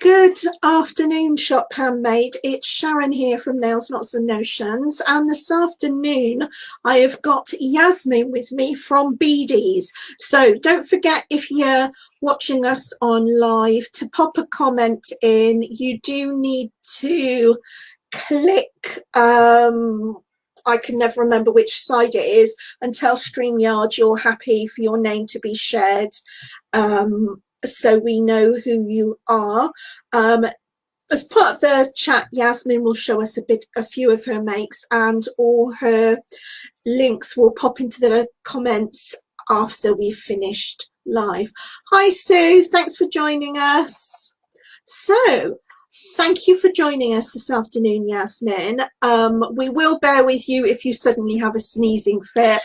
Good afternoon, Shop Handmade. It's Sharon here from Nails, Knots and Notions, and this afternoon I have got Yasmin with me from Beadeze. So don't forget, if you're watching us on live, to pop a comment in. You do need to click I can never remember which side it is, and tell StreamYard you're happy for your name to be shared, so we know who you are. As part of the chat, Yasmin will show us a few of her makes, and all her links will pop into the comments after we've finished live. Hi Sue, thanks for joining us. So thank you for joining us this afternoon, Yasmin. We will bear with you if you suddenly have a sneezing fit,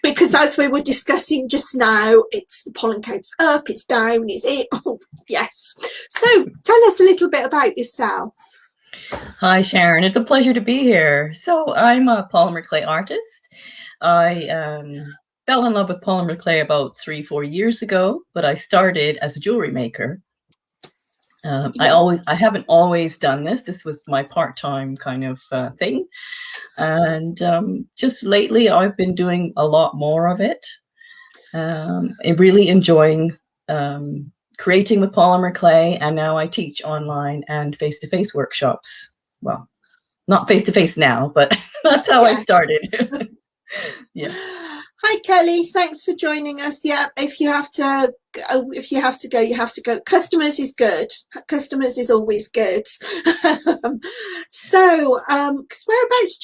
because as we were discussing just now, it's the pollen count's up, it's down, is it? Oh, yes. So tell us a little bit about yourself. Hi, Sharon. It's a pleasure to be here. So I'm a polymer clay artist. I fell in love with polymer clay about 3-4 years ago, but I started as a jewelry maker. I haven't always done this. This was my part-time kind of thing. And just lately, I've been doing a lot more of it. I'm really enjoying creating with polymer clay. And now I teach online and face-to-face workshops. Well, not face-to-face now, but that's how I started. Yeah. Hi Kelly, thanks for joining us. Yeah, if you have to go, you have to go. Customers is good. Customers is always good. So whereabouts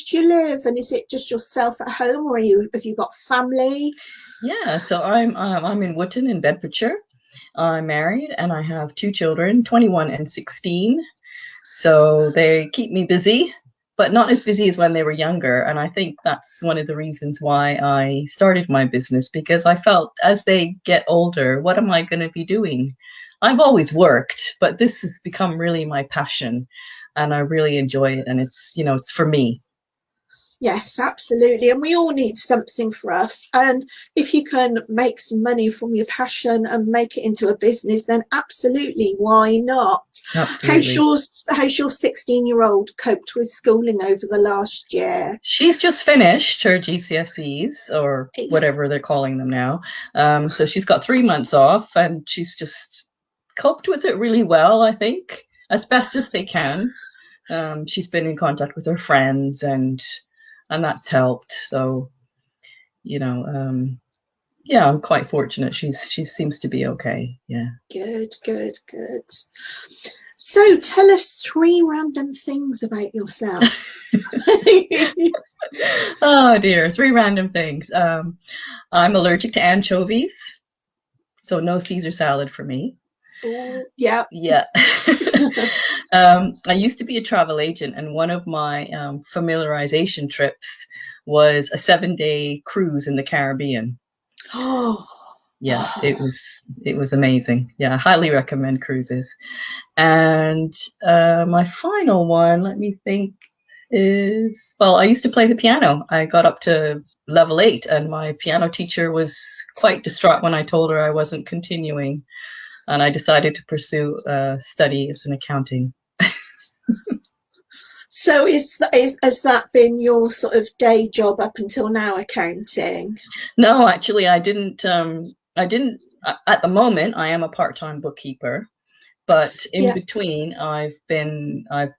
do you live, and is it just yourself at home, or have you got family? Yeah, so I'm in Wootton in Bedfordshire. I'm married and I have 2 children, 21 and 16. So they keep me busy, but not as busy as when they were younger. And I think that's one of the reasons why I started my business, because I felt as they get older, what am I going to be doing? I've always worked, but this has become really my passion and I really enjoy it. And it's, you know, it's for me. Yes, absolutely. And we all need something for us. And if you can make some money from your passion and make it into a business, then absolutely, why not? Absolutely. How's your 16-year-old coped with schooling over the last year? She's just finished her GCSEs, or whatever they're calling them now. So she's got 3 months off and she's just coped with it really well, I think, as best as they can. She's been in contact with her friends and that's helped. So, you know, yeah, I'm quite fortunate. She seems to be okay. Yeah. Good. So tell us 3 random things about yourself. Oh dear, 3 random things. I'm allergic to anchovies, so no Caesar salad for me. Yeah. I used to be a travel agent, and one of my familiarization trips was a 7-day cruise in the Caribbean. Oh, yeah, it was amazing. Yeah, I highly recommend cruises. And my final one, let me think, is, well, I used to play the piano. I got up to level 8, and my piano teacher was quite distraught when I told her I wasn't continuing. And I decided to pursue studies in accounting. So has that been your sort of day job up until now, accounting? No, actually, I didn't. At the moment, I am a part-time bookkeeper, but in between, I've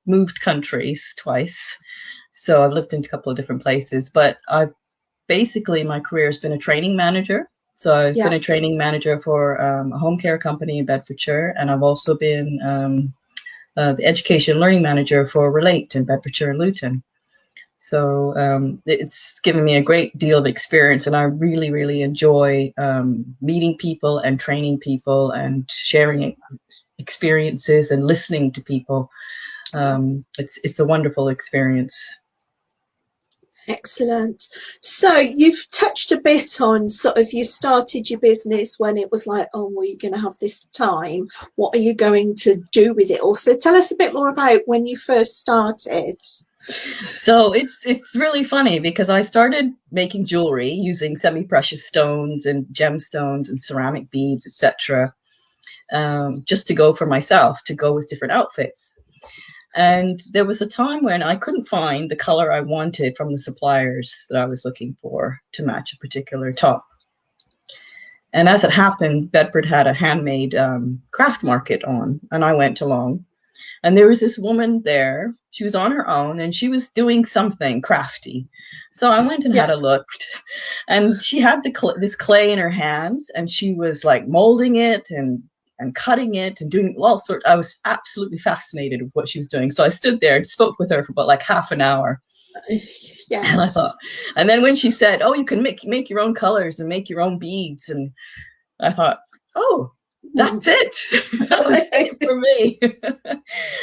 moved countries twice. So I've lived in a couple of different places, but basically my career has been a training manager. So I've been a training manager for a home care company in Bedfordshire, and I've also been the education learning manager for Relate in Bedfordshire and Luton. So it's given me a great deal of experience, and I really, really enjoy meeting people and training people and sharing experiences and listening to people. It's a wonderful experience. Excellent. So you've touched a bit on sort of, you started your business when it was like, oh, well, you're going to have this time. What are you going to do with it? Also, tell us a bit more about when you first started. So it's really funny, because I started making jewelry using semi-precious stones and gemstones and ceramic beads, etc. just to go for myself, to go with different outfits. And there was a time when I couldn't find the color I wanted from the suppliers that I was looking for to match a particular top. And as it happened, Bedford had a handmade craft market on, and I went along. And there was this woman there. She was on her own, and she was doing something crafty. So I went and had a look. And she had this clay in her hands, and she was like molding it and cutting it and doing all sorts. I was absolutely fascinated with what she was doing. So I stood there and spoke with her for about like half an hour. Yes. And I thought, and then when she said, "Oh, you can make your own colors and make your own beads," and I thought, "Oh, that's it. That was it for me."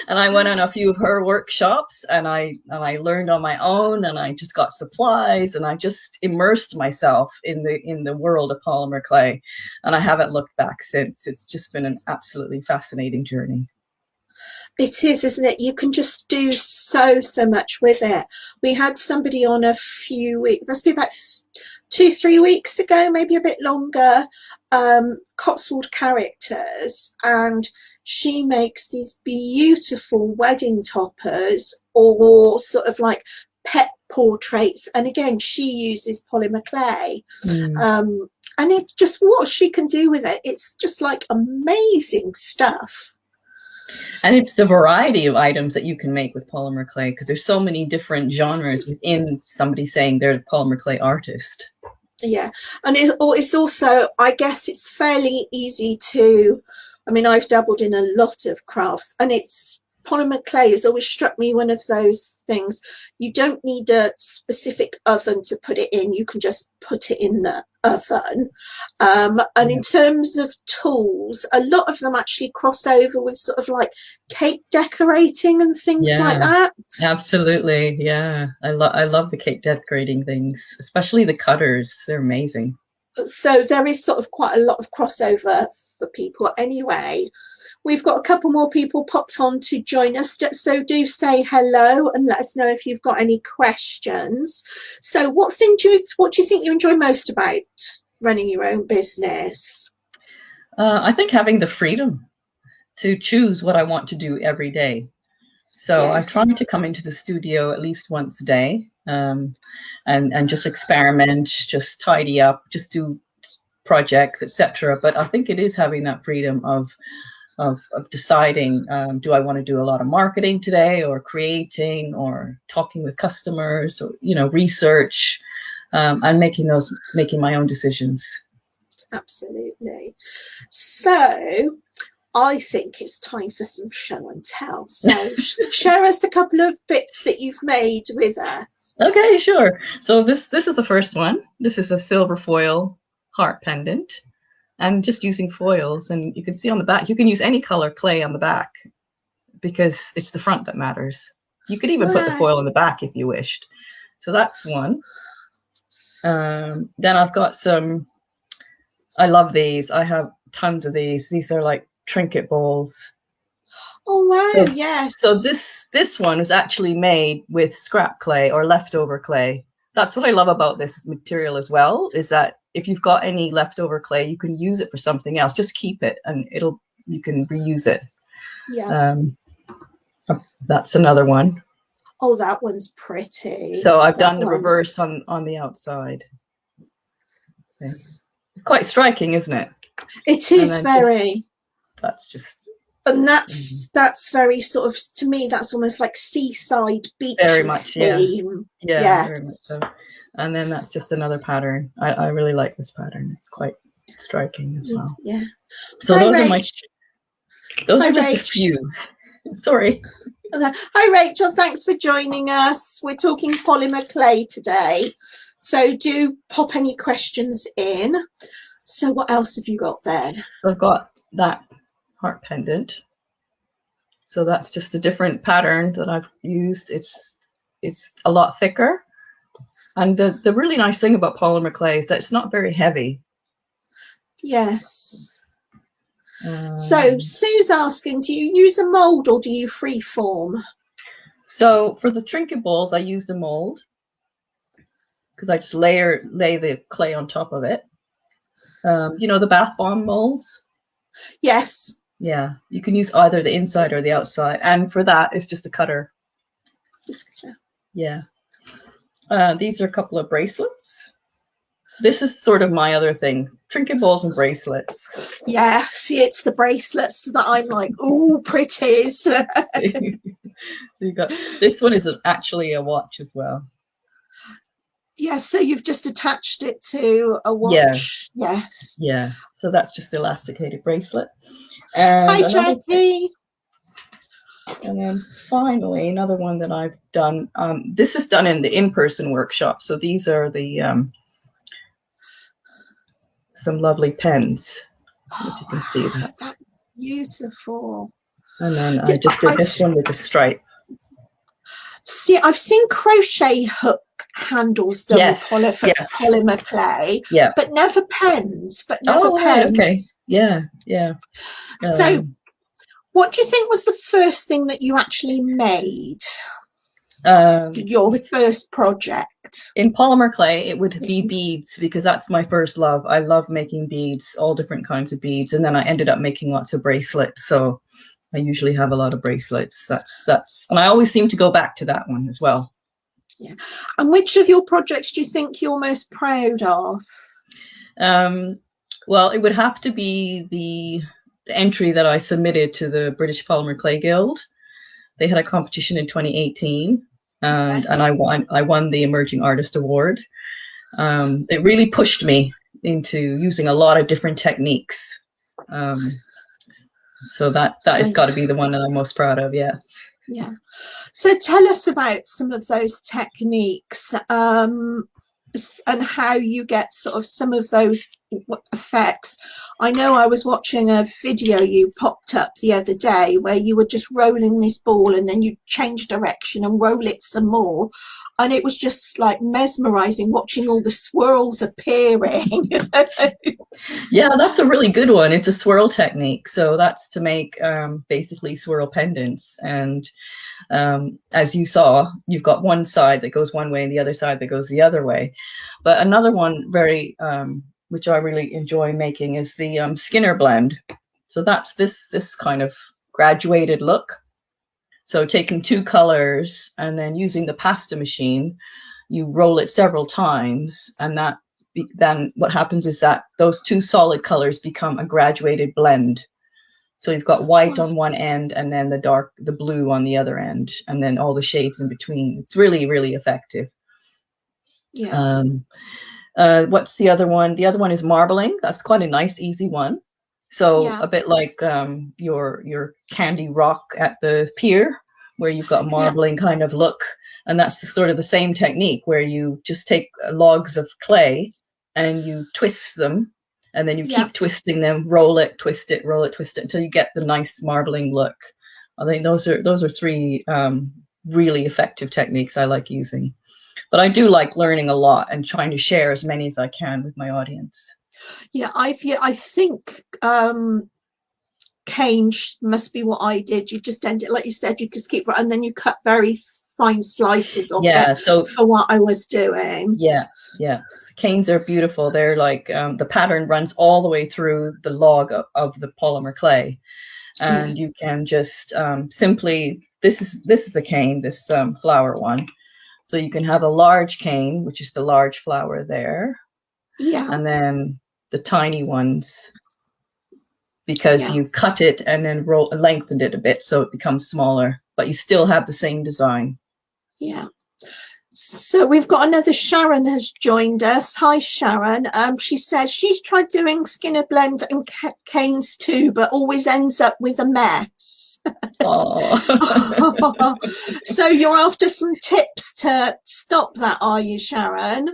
And I went on a few of her workshops, and I learned on my own, and I just got supplies, and I just immersed myself in the world of polymer clay, and I haven't looked back since. It's just been an absolutely fascinating journey. It is, isn't it? You can just do so much with it. We had somebody on a few weeks, must be about 2-3 weeks ago, maybe a bit longer, Cotswold characters, and she makes these beautiful wedding toppers or sort of like pet portraits, and again she uses polymer clay. And it just, what she can do with it, it's just like amazing stuff. And it's the variety of items that you can make with polymer clay, because there's so many different genres within somebody saying they're a polymer clay artist. Yeah, and it's also, I guess it's fairly easy to, I mean, I've dabbled in a lot of crafts, and it's, polymer clay has always struck me one of those things. You don't need a specific oven to put it in. You can just put it in the oven. And in terms of tools, a lot of them actually cross over with sort of like cake decorating and things like that. Absolutely. Yeah. I love the cake decorating things, especially the cutters. They're amazing. So there is sort of quite a lot of crossover for people. Anyway, we've got a couple more people popped on to join us, so do say hello and let us know if you've got any questions. So what do you think you enjoy most about running your own business? I think having the freedom to choose what I want to do every day. So I try to come into the studio at least once a day, and just experiment, just tidy up, just do projects, etc. But I think it is having that freedom of deciding, do I want to do a lot of marketing today, or creating, or talking with customers, or research, and making my own decisions. Absolutely. So I think it's time for some show and tell. So share us a couple of bits that you've made with us. Okay, sure. So this is the first one. This is a silver foil heart pendant. I'm just using foils, and you can see on the back, you can use any color clay on the back because it's the front that matters. You could even put the foil on the back if you wished. So that's one. Then I've got some, I love these. I have tons of these. These are like trinket balls. Oh wow, yes. So this one is actually made with scrap clay or leftover clay. That's what I love about this material as well, is that if you've got any leftover clay, you can use it for something else. Just keep it, and you can reuse it. Yeah. That's another one. Oh, that one's pretty. So I've done the reverse on the outside. Okay. It's quite striking, isn't it? It is very. That's just. And that's very sort of, to me, that's almost like seaside beach. Very much, theme. Yeah, very much so. And then that's just another pattern. I really like this pattern. It's quite striking as well. Yeah. So those are just a few. Sorry. Hi, Rachel. Thanks for joining us. We're talking polymer clay today. So do pop any questions in. So what else have you got then? So I've got that heart pendant. So that's just a different pattern that I've used. It's a lot thicker. And the really nice thing about polymer clay is that it's not very heavy. Yes. So Sue's asking, do you use a mold or do you free form? So for the trinket balls, I used a mold because I just lay the clay on top of it. The bath bomb molds. Yes. Yeah, you can use either the inside or the outside, and for that it's just a cutter. Yeah. These are a couple of bracelets. This is sort of my other thing, trinket balls and bracelets. Yeah, see, it's the bracelets that I'm like, oh, pretties. So you got this one is actually a watch as well. Yeah, so you've just attached it to a watch. Yeah. Yes. Yeah. So that's just the elasticated bracelet. And Hi, Jackie. And then finally, another one that I've done. This is done in the in-person workshop. So these are the some lovely pens. If you can see that. That's beautiful. And then I just did this one with a stripe. See, I've seen crochet hook handles done with polymer clay, but never pens. Right, okay. Yeah. So, what do you think was the first thing that you actually made? Your first project? In polymer clay, it would be beads, because that's my first love. I love making beads, all different kinds of beads. And then I ended up making lots of bracelets. So I usually have a lot of bracelets. That's, and I always seem to go back to that one as well. Yeah. And which of your projects do you think you're most proud of? Well, it would have to be the entry that I submitted to the British Polymer Clay Guild. They had a competition in 2018, and I won the Emerging Artist Award. It really pushed me into using a lot of different techniques. So that has got to be the one that I'm most proud of. Yeah. Yeah. So tell us about some of those techniques, and how you get sort of some of those effects. I know I was watching a video you popped up the other day where you were just rolling this ball and then you change direction and roll it some more, and it was just like mesmerizing watching all the swirls appearing. Yeah, that's a really good one. It's a swirl technique. So that's to make basically swirl pendants. And as you saw, you've got one side that goes one way and the other side that goes the other way. But another one very which I really enjoy making is the Skinner blend. So that's this kind of graduated look. So taking two colors and then using the pasta machine, you roll it several times, and then what happens is that those two solid colors become a graduated blend. So you've got white on one end and then the blue on the other end, and then all the shades in between. It's really, really effective. Yeah. What's the other one? The other one is marbling. That's quite a nice, easy one. So a bit like your candy rock at the pier, where you've got marbling kind of look. And that's sort of the same technique, where you just take logs of clay and you twist them, and then you keep twisting them, roll it, twist it, roll it, twist it, until you get the nice marbling look. I think those are three really effective techniques I like using. But I do like learning a lot and trying to share as many as I can with my audience. Yeah, I think cane must be what I did. You just end it, like you said, you just keep, and then you cut very fine slices of it. So for what I was doing. Yeah. Canes are beautiful. They're like the pattern runs all the way through the log of the polymer clay, and you can just simply, this is a cane, this flower one. So you can have a large cane, which is the large flower there. Yeah. And then the tiny ones, because you cut it and then lengthened it a bit so it becomes smaller, but you still have the same design. Yeah. So we've got another Sharon has joined us. Hi, Sharon. She says she's tried doing Skinner blend and canes too, but always ends up with a mess. So you're after some tips to stop that, are you, Sharon?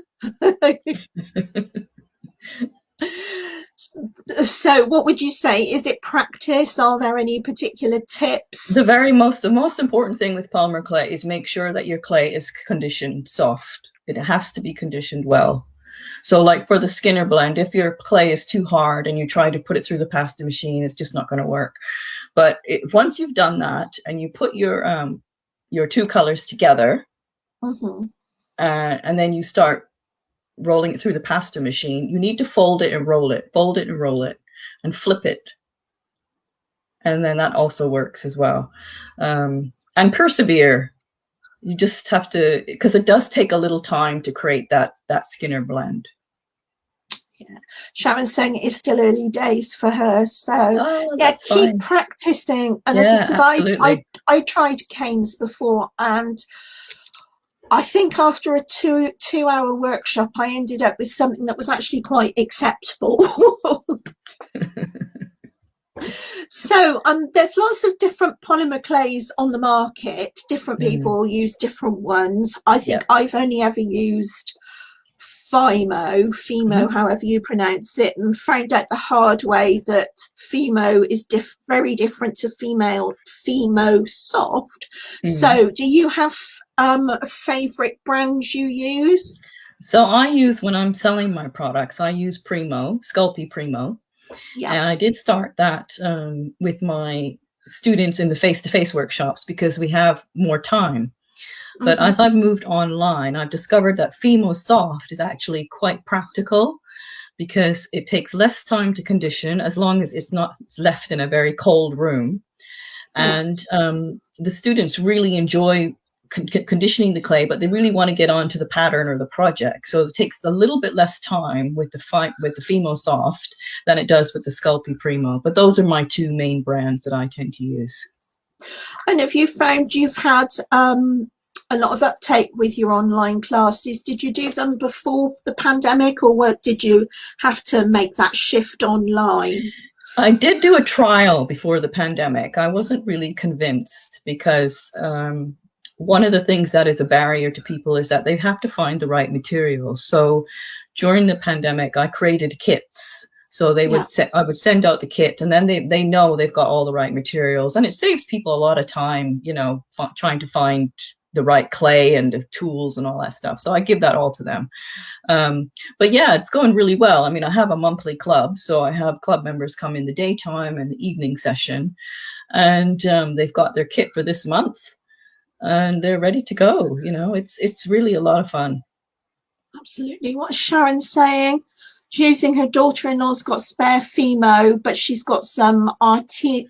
So what would you say? Is it practice? Are there any particular tips? The most important thing with polymer clay is make sure that your clay is conditioned soft. It has to be conditioned well. So like for the Skinner blend, if your clay is too hard and you try to put it through the pasta machine, it's just not going to work. But once you've done that and you put your two colors together, and then you start rolling it through the pasta machine, you need to fold it and roll it, and flip it. and then that also works as well. And persevere. You just have to, because it does take a little time to create that Skinner blend. Yeah. Sharon's saying it is still early days for her, so yeah, keep fine. practicing. And yeah, as I said, absolutely. I tried canes before, and I think after a two-hour workshop, I ended up with something that was actually quite acceptable. So there's lots of different polymer clays on the market. Different people use different ones. I think I've only ever used Fimo, however you pronounce it, and found out the hard way that Fimo is very different to Fimo soft. So do you have favorite brands you use? So I use, when I'm selling my products, I use Primo, Sculpey Primo. Yeah. And I did start that with my students in the face-to-face workshops because we have more time. But as I've moved online, I've discovered that Fimo Soft is actually quite practical because it takes less time to condition as long as it's not left in a very cold room. And the students really enjoy conditioning the clay, but they really want to get on to the pattern or the project. So it takes a little bit less time with the Fimo Soft than it does with the Sculpey Primo. But those are my two main brands that I tend to use. And have you found you've had a lot of uptake with your online classes? Did you do them before the pandemic, or did you have to make that shift online? I did do a trial before the pandemic. I wasn't really convinced because one of the things that is a barrier to people is that they have to find the right materials. So during the pandemic, I created kits. So they would I would send out the kit, and then they know they've got all the right materials, and it saves people a lot of time, you know, trying to find the right clay and the tools and all that stuff. So I give that all to them. But yeah, it's going really well. I mean, I have a monthly club, so I have club members come in the daytime and the evening session, and they've got their kit for this month and they're ready to go. You know, it's really a lot of fun. Absolutely. What's Sharon saying? She's using her daughter-in-law's got spare Fimo, but she's got some artisan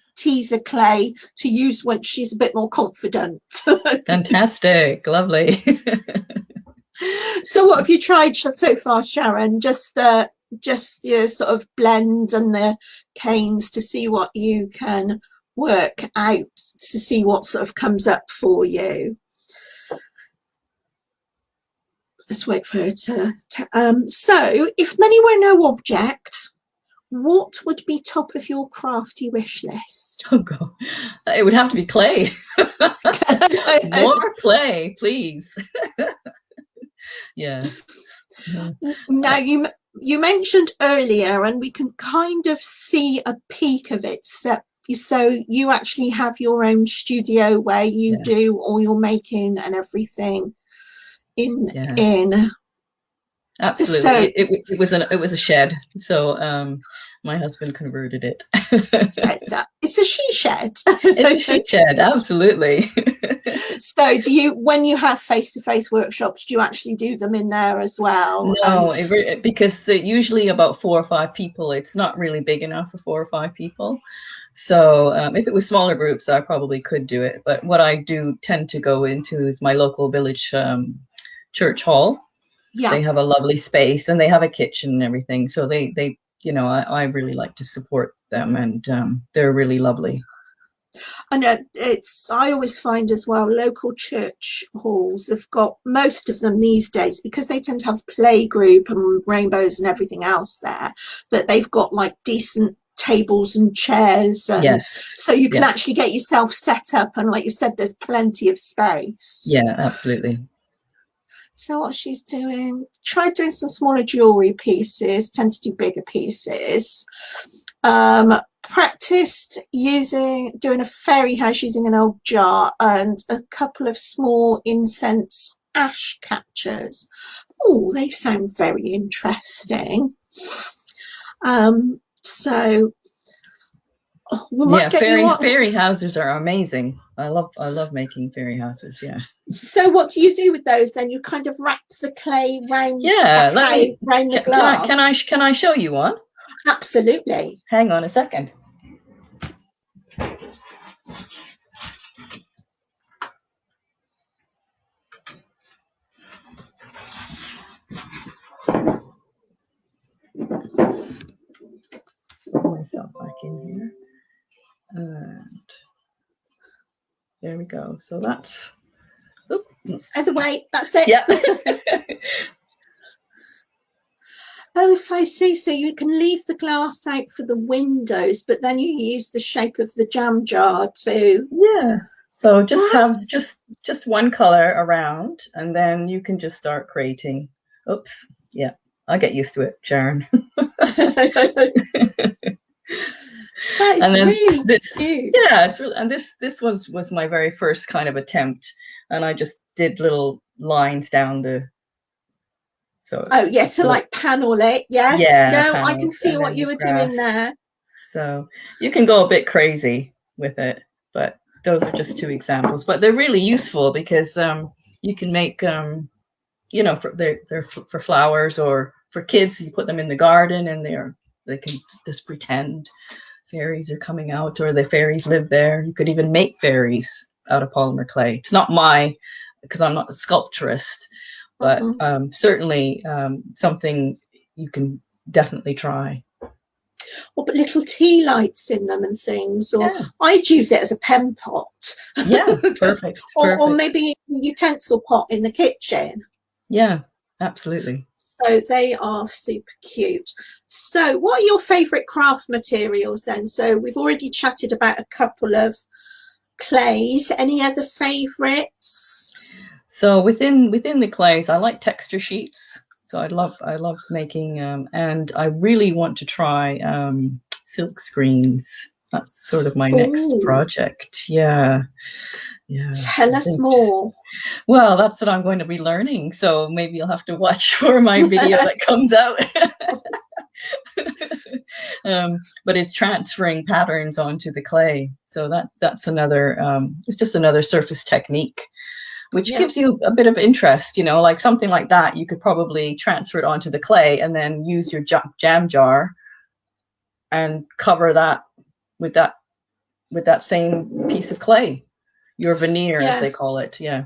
clay to use when she's a bit more confident. Fantastic. Lovely. So what have you tried so far, Sharon? Just the sort of blend and the canes to see what you can work out, to see what sort of comes up for you. Let's wait for her to so if money were no object, what would be top of your crafty wish list? Oh God, it would have to be clay. More clay, please. Yeah. Now you mentioned earlier, and we can kind of see a peek of it. So you actually have your own studio where you do all your making and everything in. Absolutely. So, it was a shed. So my husband converted it. It's a she shed. It's a she shed, absolutely. So when you have face-to-face workshops, do you actually do them in there as well? No, because usually about 4 or 5 people, it's not really big enough for 4 or 5 people. So if it was smaller groups, I probably could do it. But what I do tend to go into is my local village church hall. Yeah. They have a lovely space and they have a kitchen and everything. So they you know, I really like to support them, and they're really lovely. I know I always find as well, local church halls have got, most of them these days, because they tend to have play group and rainbows and everything else there, that they've got like decent tables and chairs, and so you can actually get yourself set up, and like you said, there's plenty of space. Yeah, absolutely. So what she's doing, tried doing some smaller jewellery pieces, tend to do bigger pieces. Practiced doing a fairy house using an old jar and a couple of small incense ash catchers. Oh, they sound very interesting. So fairy houses are amazing. I love making fairy houses. Yeah. So what do you do with those then? You kind of wrap the clay round the glass. Can I show you one? Absolutely. Hang on a second. myself back in here. And there we go. So that's, Other way, that's it. yeah. Oh, so I see. So you can leave the glass out for the windows, but then you use the shape of the jam jar to. Yeah. So just What? have just one color around, and then you can just start creating. Oops. Yeah. I'll get used to it, Sharon. That is And then really this, cute. yeah, it's really, and this was my very first kind of attempt, and I just did little lines down the. So Oh, yes, to little, like panel it. Yes. yeah, No, I can panels, see and what then you the were doing grass. there. So you can go a bit crazy with it, but those are just 2 examples. But they're really useful because you can make you know, they're for flowers, or for kids, you put them in the garden, and they can just pretend fairies are coming out, or the fairies live there. You could even make fairies out of polymer clay. It's not because I'm not a sculpturist, but certainly something you can definitely try. Or put little tea lights in them and things. Or Yeah. I'd use it as a pen pot. Yeah, perfect. Or maybe a utensil pot in the kitchen. Yeah, absolutely. So they are super cute. So what are your favourite craft materials then? So we've already chatted about a couple of clays. Any other favourites? So within the clays, I like texture sheets. So I love making and I really want to try silk screens. That's sort of my next Ooh, project. Yeah. Yeah. tell us more. Well, that's what I'm going to be learning. So maybe you'll have to watch for my video that comes out. But it's transferring patterns onto the clay. So that's another, it's just another surface technique, which gives you a bit of interest, you know, like something like that. You could probably transfer it onto the clay and then use your jam jar and cover that with that same piece of clay, your veneer, as they call it. Yeah.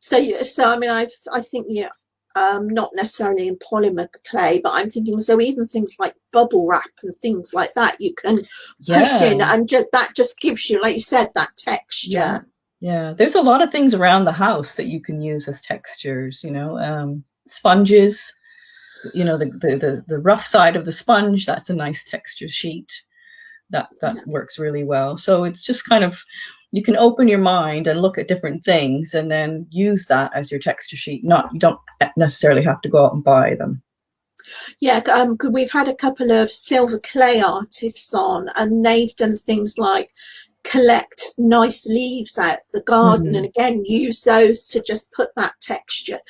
So I mean, I think, yeah, not necessarily in polymer clay, but I'm thinking, so even things like bubble wrap and things like that, you can push in, and that just gives you, like you said, that texture. Yeah, there's a lot of things around the house that you can use as textures, you know, sponges, you know, the rough side of the sponge, that's a nice texture sheet. That works really well. So it's just kind of, you can open your mind and look at different things and then use that as your texture sheet. You don't necessarily have to go out and buy them. Yeah, we've had a couple of silver clay artists on, and they've done things like collect nice leaves out of the garden, and again use those to just put that texture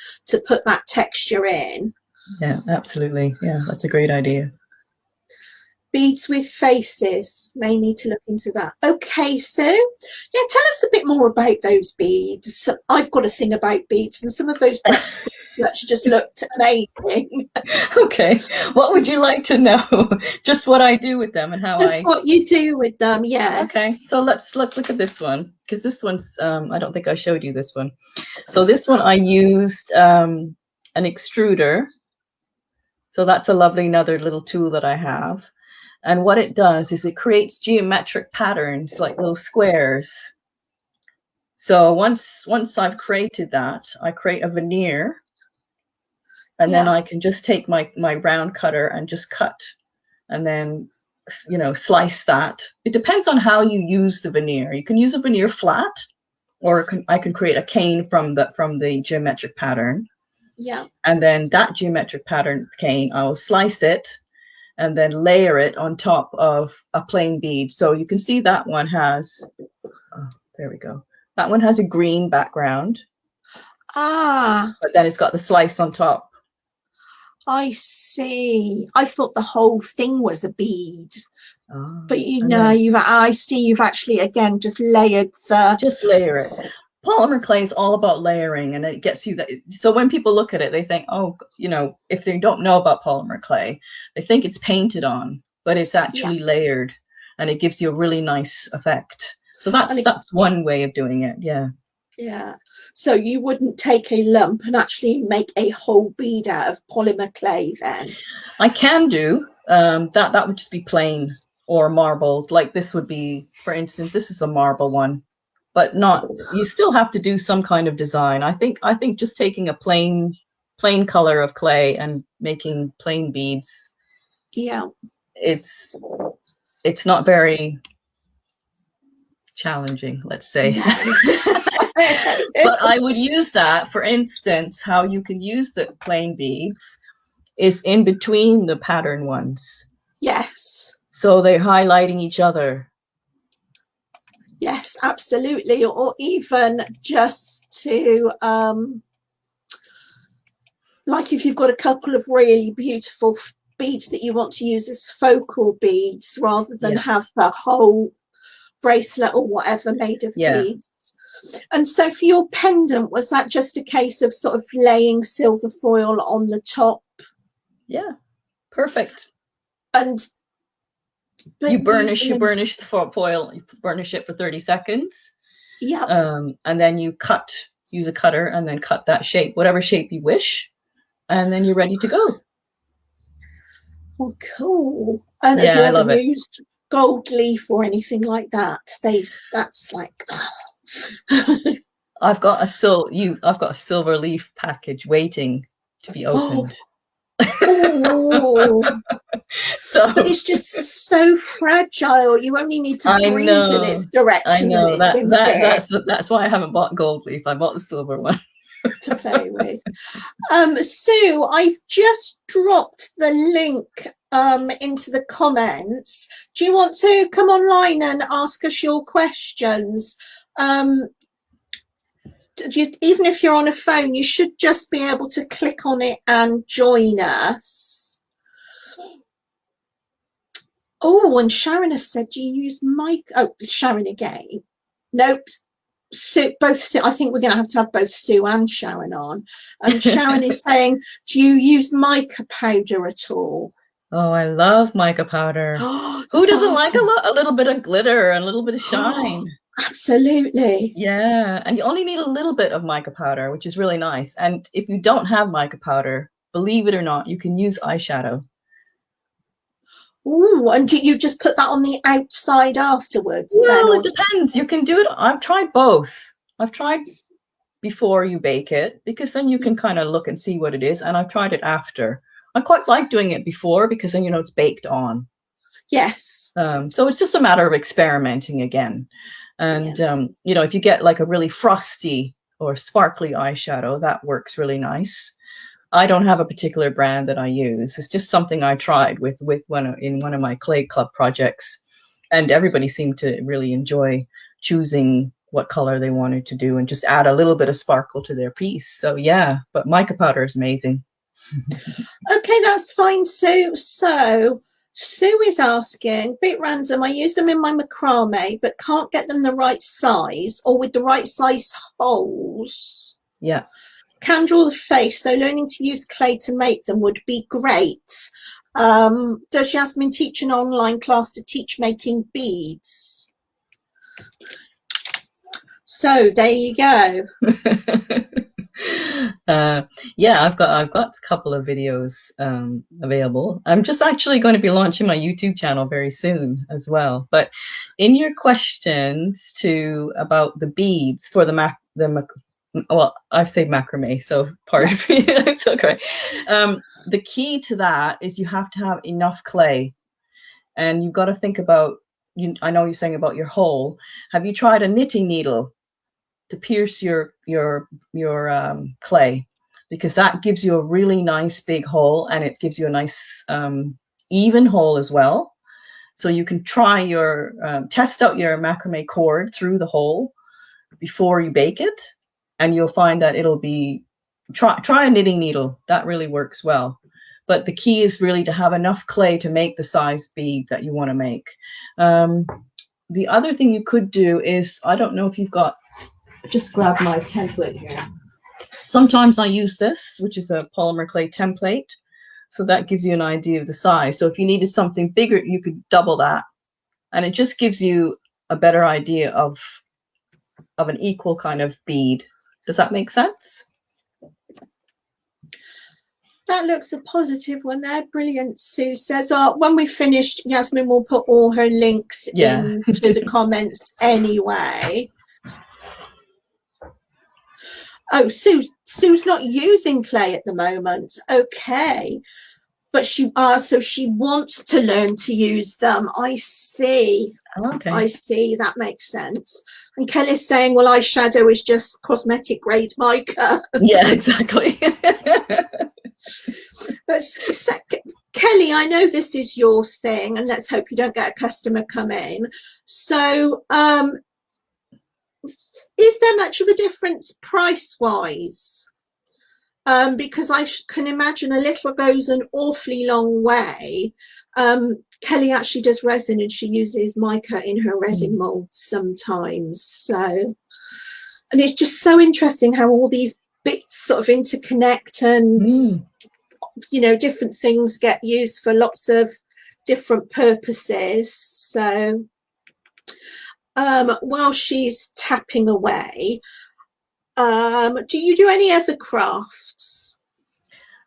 in. Yeah, absolutely. Yeah, that's a great idea. Beads with faces, may need to look into that. Okay, so yeah, tell us a bit more about those beads. I've got a thing about beads, and some of those that's just looked amazing. Okay, what would you like to know? Just what I do with them and how Just what you do with them. Yes. Okay, so let's look at this one, because this one's I don't think I showed you this one. So this one I used an extruder. So that's a lovely another little tool that I have. And what it does is it creates geometric patterns, like little squares. So once I've created that, I create a veneer, and then I can just take my round cutter and just cut, and then, you know, slice that. It depends on how you use the veneer. You can use a veneer flat, or I can create a cane from the geometric pattern. Yeah. And then that geometric pattern cane, I will slice it and then layer it on top of a plain bead. So you can see that one has, oh, there we go. That one has a green background. But then it's got the slice on top. I see. I thought the whole thing was a bead. But you know, I see you've actually, again, just layered just layer it. Polymer clay is all about layering, and it gets you that. So when people look at it, they think, oh, you know, if they don't know about polymer clay, they think it's painted on, but it's actually layered, and it gives you a really nice effect. So that's one way of doing it. Yeah. Yeah. So you wouldn't take a lump and actually make a whole bead out of polymer clay then? I can do that would just be plain. or marbled. Like this would be, for instance, this is a marble one, but not, you still have to do some kind of design. I think just taking a plain color of clay and making plain beads, yeah, it's not very challenging, let's say. no. But I would use that, for instance, how you can use the plain beads is in between the pattern ones. Yes. So they're highlighting each other. Yes, absolutely. Or even just to, like if you've got a couple of really beautiful beads that you want to use as focal beads rather than have the whole bracelet or whatever made of beads. And so for your pendant, was that just a case of sort of laying silver foil on the top? Yeah, perfect. And you burnish the foil, you burnish it for 30 seconds. Yeah. And then you use a cutter and then cut that shape, whatever shape you wish. And then you're ready to go. Oh, cool. And yeah, have you I ever love used gold leaf or anything like that? That's like I've got a silver leaf package waiting to be opened. Oh. So, but it's just so fragile. You only need to breathe in its direction. I know and that's why I haven't bought gold leaf. I bought the silver one to play with. Sue, I've just dropped the link into the comments. Do you want to come online and ask us your questions? Even if you're on a phone, you should just be able to click on it and join us. Oh, and Sharon has said, do you use mic? Oh, Sharon again. Nope. Sue, both Sue, I think we're going to have both Sue and Sharon on. And Sharon is saying, do you use mica powder at all? Oh, I love mica powder. Who doesn't like a little bit of glitter and a little bit of shine? Absolutely. Yeah, and you only need a little bit of mica powder, which is really nice. And if you don't have mica powder, believe it or not, you can use eyeshadow. Oh, and do you just put that on the outside afterwards? Well, it depends. You can do it. I've tried both. I've tried before you bake it, because then you can kind of look and see what it is. And I've tried it after. I quite like doing it before, because then, it's baked on. Yes. So it's just a matter of experimenting again. And, if you get like a really frosty or sparkly eyeshadow, that works really nice. I don't have a particular brand that I use. It's just something I tried with in one of my clay club projects. And everybody seemed to really enjoy choosing what color they wanted to do and just add a little bit of sparkle to their piece. So yeah, but mica powder is amazing. Okay, that's fine, Sue. So Sue is asking, bit random, I use them in my macrame, but can't get them the right size or with the right size holes. Yeah. Can draw the face, so learning to use clay to make them would be great. Does Yasmin teach an online class to teach making beads? So there you go. Yeah, I've got a couple of videos available. I'm just actually going to be launching my YouTube channel very soon as well. But in your questions about the beads for well, I say macrame, so pardon me. It's okay. The key to that is you have to have enough clay, and you've got to think about. I know you're saying about your hole. Have you tried a knitting needle to pierce your clay? Because that gives you a really nice big hole, and it gives you a nice even hole as well. So you can try test out your macrame cord through the hole before you bake it, and you'll find that it'll be, try a knitting needle. That really works well. But the key is really to have enough clay to make the size bead that you want to make. The other thing you could do is, I don't know if you've got, just grab my template here. Sometimes I use this, which is a polymer clay template. So that gives you an idea of the size. So if you needed something bigger, you could double that. And it just gives you a better idea of an equal kind of bead. Does that make sense? That looks a positive one there. Brilliant. Sue says, when we finished, Yasmin will put all her links Yeah. into the comments anyway. Oh, Sue's not using clay at the moment. Okay. But so she wants to learn to use them. I see. Okay. I see. That makes sense. And Kelly's saying, well, eyeshadow is just cosmetic grade mica. Yeah, exactly. But Kelly, I know this is your thing, and let's hope you don't get a customer come in. So, is there much of a difference price-wise? Because I can imagine a little goes an awfully long way. Kelly actually does resin, and she uses mica in her resin molds sometimes. So, and it's just so interesting how all these bits sort of interconnect, and you know, different things get used for lots of different purposes. So while she's tapping away, do you do any other crafts?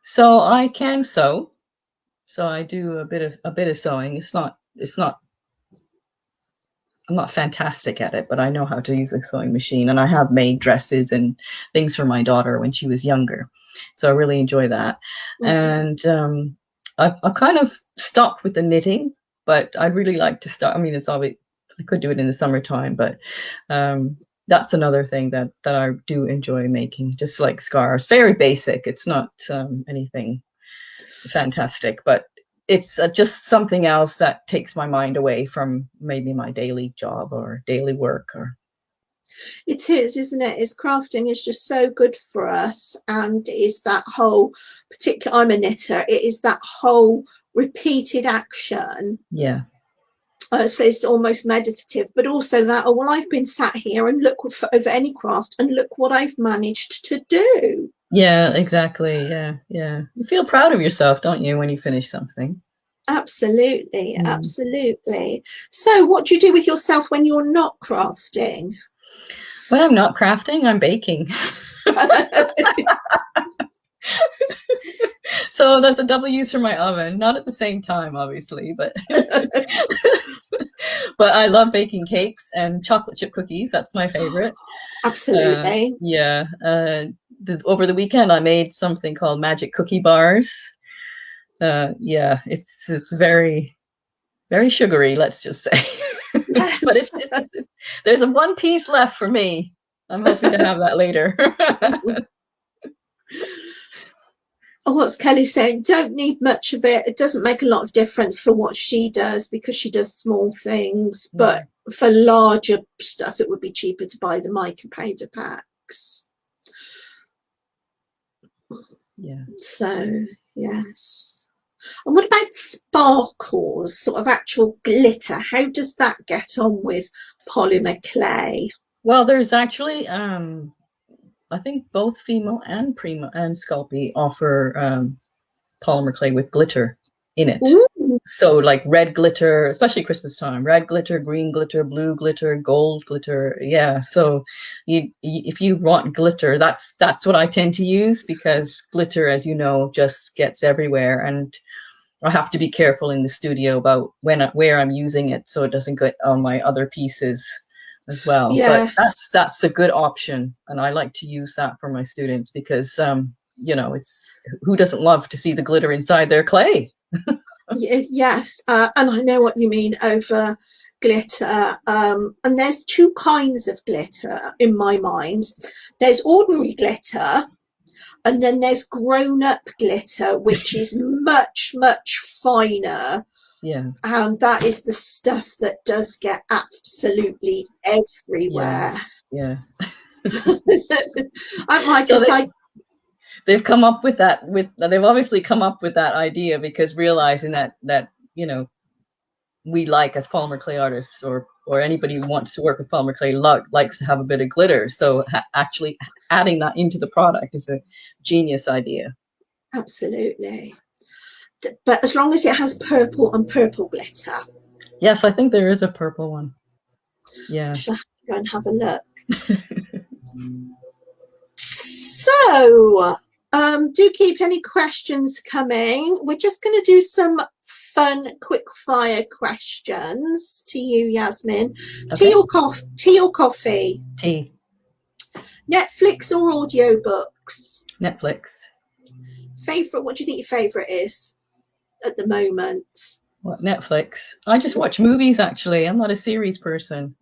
So I can sew. So I do a bit of sewing. It's not I'm not fantastic at it, but I know how to use a sewing machine, and I have made dresses and things for my daughter when she was younger. So I really enjoy that. And I've kind of stopped with the knitting, but I'd really like to start. I mean, it's always, I could do it in the summertime, but that's another thing that I do enjoy making, just like scarves. Very basic. It's not anything fantastic, but it's just something else that takes my mind away from maybe my daily job or daily work. Or it is, isn't it? Is crafting is just so good for us, and is that whole particular, I'm a knitter, it is that whole repeated action. Yeah. So it's almost meditative, but also that, oh well, I've been sat here and look over any craft and look what I've managed to do. Yeah, exactly. Yeah, yeah. You feel proud of yourself, don't you, when you finish something? Absolutely, absolutely. So what do you do with yourself when you're not crafting? When I'm not crafting, I'm baking. So that's a double use for my oven. Not at the same time, obviously, but but I love baking cakes and chocolate chip cookies. That's my favorite. Absolutely. Yeah. Over the weekend, I made something called magic cookie bars. Yeah, it's very, very sugary, let's just say. Yes. But it's there's a one piece left for me. I'm hoping to have that later. Oh, what's Kelly saying? Don't need much of it. It doesn't make a lot of difference for what she does because she does small things. But for larger stuff, it would be cheaper to buy the mica powder packs. Yeah. So, yes. And what about sparkles, sort of actual glitter? How does that get on with polymer clay? Well, there's actually I think both Fimo and Prima and Sculpey offer polymer clay with glitter in it. Ooh. So like red glitter, especially Christmas time, red glitter, green glitter, blue glitter, gold glitter. Yeah. So if you want glitter, that's what I tend to use, because glitter, as you know, just gets everywhere, and I have to be careful in the studio about where I'm using it so it doesn't get on my other pieces as well. Yes. But that's a good option, and I like to use that for my students because you know, it's, who doesn't love to see the glitter inside their clay? Yes, and I know what you mean over glitter. And there's two kinds of glitter in my mind. There's ordinary glitter, and then there's grown-up glitter, which is much, much finer. Yeah. And that is the stuff that does get absolutely everywhere. Yeah. I might so just like, they've come up with that, they've obviously come up with that idea because realizing that you know, we like, as polymer clay artists, or anybody who wants to work with polymer clay likes to have a bit of glitter. So actually adding that into the product is a genius idea. absolutely. But as long as it has purple and purple glitter. Yes, I think there is a purple one. Yeah. I shall have to go and have a look. So Do keep any questions coming. We're just going to do some fun quick fire questions to you, Yasmin. Okay. Tea or coffee? Tea. Netflix or audiobooks? Netflix. Favorite, what do you think your favorite is at the moment? What, Netflix? I just watch movies, actually. I'm not a series person.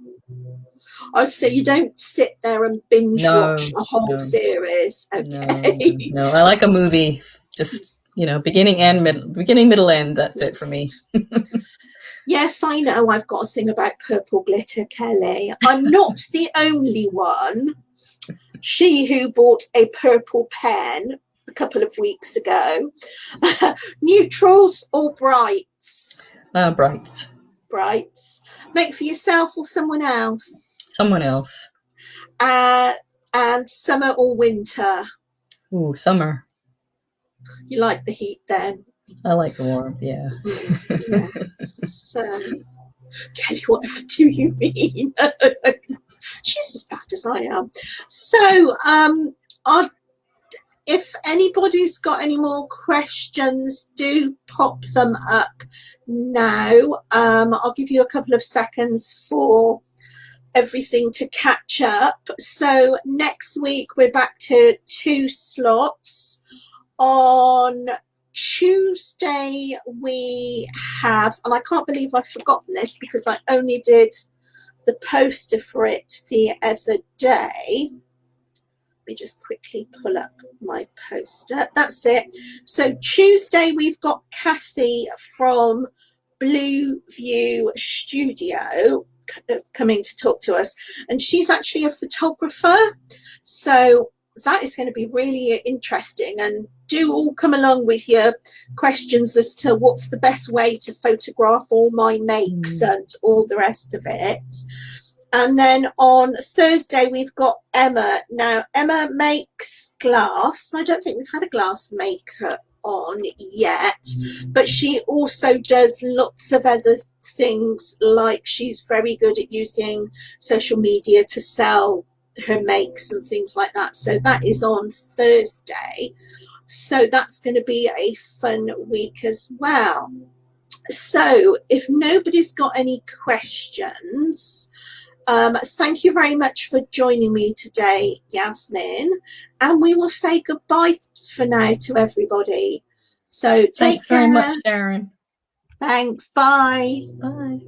I'd say you don't sit there and binge watch a whole series. Okay. No, I like a movie. Just, beginning, middle, end. That's it for me. Yes, I know I've got a thing about purple glitter, Kelly. I'm not the only one. She who bought a purple pen a couple of weeks ago. Neutrals or brights? Brights. Brights. Make for yourself or someone else? Someone else. And summer or winter? Ooh, summer. You like the heat then? I like the warmth, yeah. Yes. Kelly, whatever do you mean? She's as bad as I am. So, if anybody's got any more questions, do pop them up now. I'll give you a couple of seconds for everything to catch up. So next week we're back to 2 slots. On Tuesday we have, and I can't believe I've forgotten this because I only did the poster for it the other day. Let me just quickly pull up my poster. That's it. So Tuesday we've got Kathy from Blue View Studio coming to talk to us, and she's actually a photographer, so that is going to be really interesting. And do all come along with your questions as to what's the best way to photograph all my makes and all the rest of it. And then on Thursday we've got Emma. Now Emma makes glass. I don't think we've had a glass maker on yet, but she also does lots of other things, like she's very good at using social media to sell her makes and things like that. So that is on Thursday. So that's going to be a fun week as well. So if nobody's got any questions, thank you very much for joining me today, Yasmin, and we will say goodbye for now to everybody. So take care. Thanks very much, Sharon. Thanks. Bye. Bye.